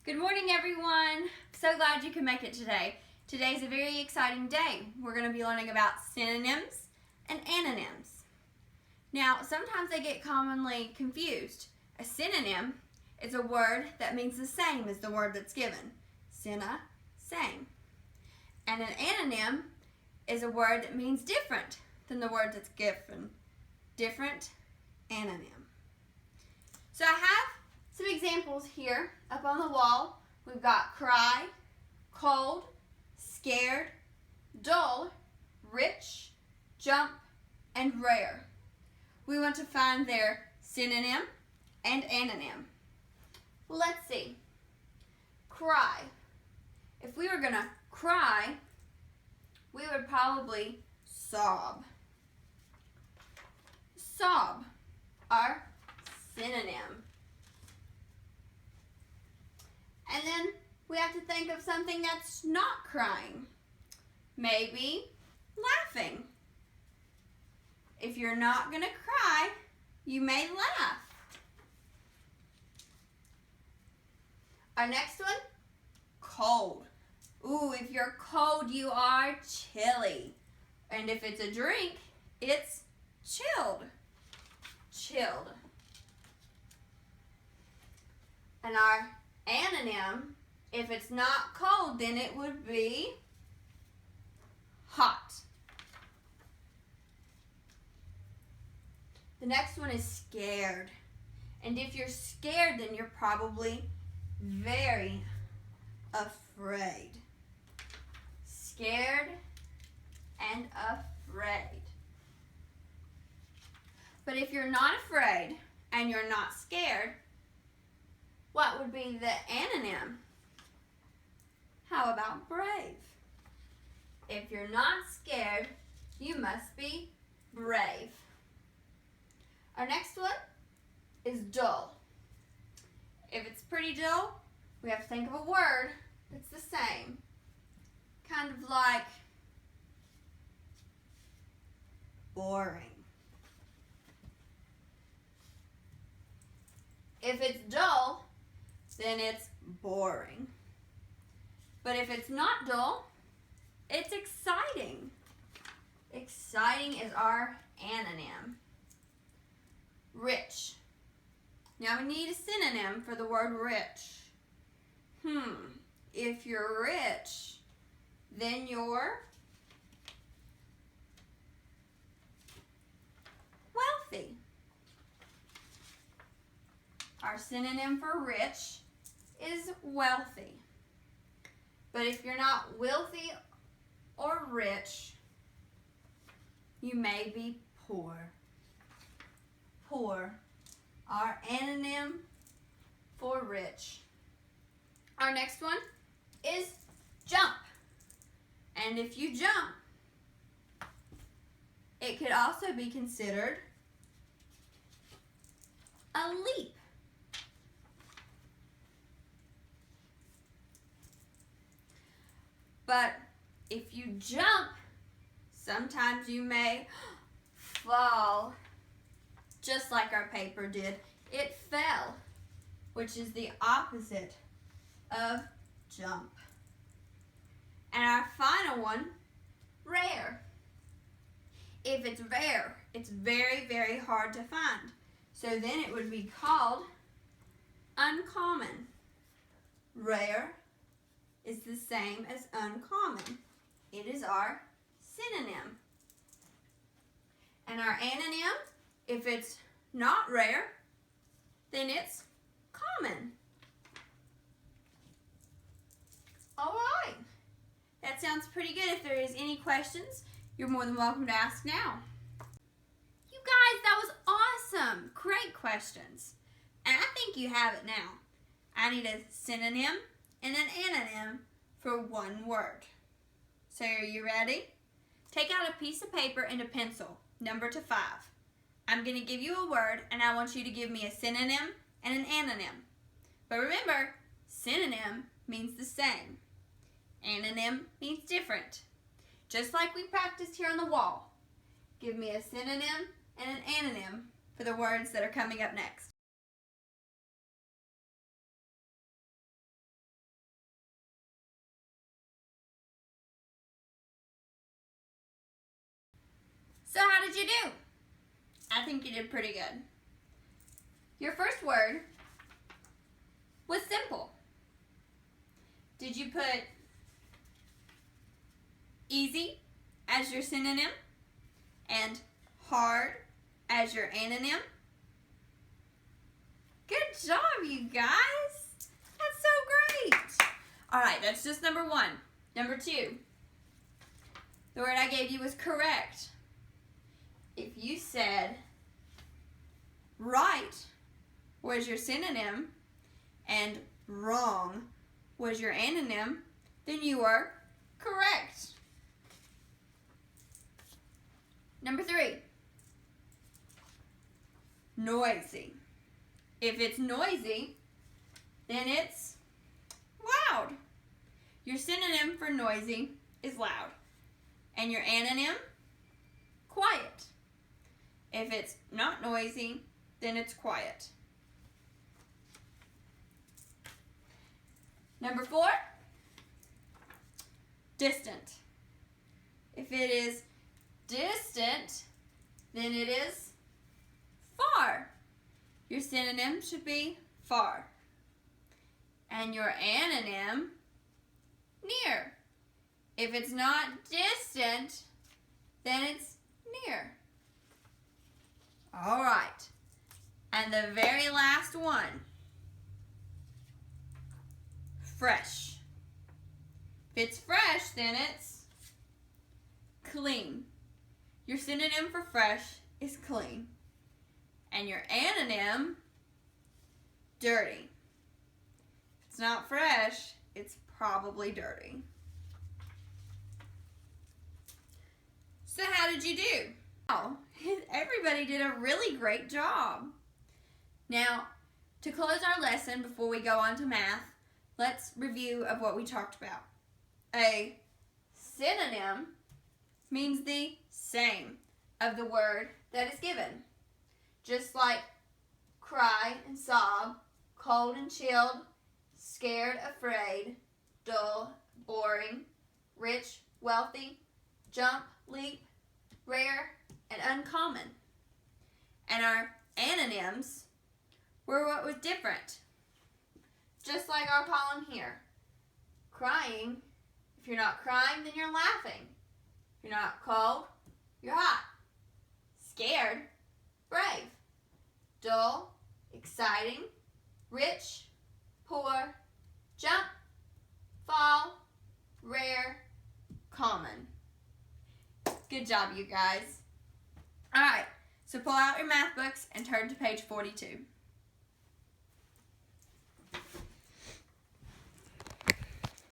Good morning, everyone. So glad you could make it today. Today's a very exciting day. We're going to be learning about synonyms and antonyms. Now, sometimes they get commonly confused. A synonym is a word that means the same as the word that's given. Syna, same. And an antonym is a word that means different than the word that's given. Different antonym. So I have some examples here up on the wall. We've got cry, cold, scared, dull, rich, jump, and rare. We want to find their synonym and antonym. Let's see. Cry. If we were going to cry, we would probably sob. Sob, our synonym. And then we have to think of something that's not crying. Maybe laughing. If you're not going to cry, you may laugh. Our next one, cold. Ooh, if you're cold, you are chilly. And if it's a drink, it's chilled. Chilled. And our antonym, if it's not cold, then it would be hot. The next one is scared. And if you're scared, then you're probably very afraid. Scared and afraid. But if you're not afraid and you're not scared, what would be the antonym? How about brave? If you're not scared, you must be brave. Our next one is dull. If it's pretty dull, we have to think of a word that's the same. Kind of like boring. If it's dull, then it's boring. But if it's not dull, it's exciting. Exciting is our antonym. Rich. Now we need a synonym for the word rich. If you're rich, then you're wealthy. Our synonym for rich is wealthy. But if you're not wealthy or rich, you may be poor. Poor, our antonym for rich. Our next one is jump. And if you jump, it could also be considered a leap. But if you jump, sometimes you may fall, just like our paper did. It fell, which is the opposite of jump. And our final one, rare. If it's rare, it's very, very hard to find. So then it would be called uncommon. Rare is the same as uncommon. It is our synonym. And our antonym, if it's not rare, then it's common. All right. That sounds pretty good. If there is any questions, you're more than welcome to ask now. You guys, that was awesome. Great questions. And I think you have it now. I need a synonym and an antonym for one word. So are you ready? Take out a piece of paper and a pencil, number to 5. I'm going to give you a word and I want you to give me a synonym and an antonym. But remember, synonym means the same. Antonym means different. Just like we practiced here on the wall. Give me a synonym and an antonym for the words that are coming up next. So how did you do? I think you did pretty good. Your first word was simple. Did you put easy as your synonym and hard as your anonym? Good job, you guys. That's so great. All right, that's just number one. Number two, the word I gave you was correct. If you said right was your synonym and wrong was your anonym, then you are correct. Number three, noisy. If it's noisy, then it's loud. Your synonym for noisy is loud. And your anonym, quiet. If it's not noisy, then it's quiet. Number four, distant. If it is distant, then it is far. Your synonym should be far. And your anonym, near. If it's not distant, then it's near. All right. And the very last one, fresh. If it's fresh, then it's clean. Your synonym for fresh is clean. And your anonym, dirty. If it's not fresh, it's probably dirty. So how did you do? Oh, everybody did a really great job. Now, to close our lesson before we go on to math, let's review of what we talked about. A synonym means the same of the word that is given. Just like cry and sob, cold and chilled, scared, afraid, dull, boring, rich, wealthy, jump, leap, rare, and uncommon. And our antonyms were what was different. Just like our column here. Crying, if you're not crying, then you're laughing. If you're not cold, you're hot. Scared, brave. Dull, exciting, rich, poor, jump, fall, rare, common. Good job, you guys. All right, so pull out your math books and turn to page 42.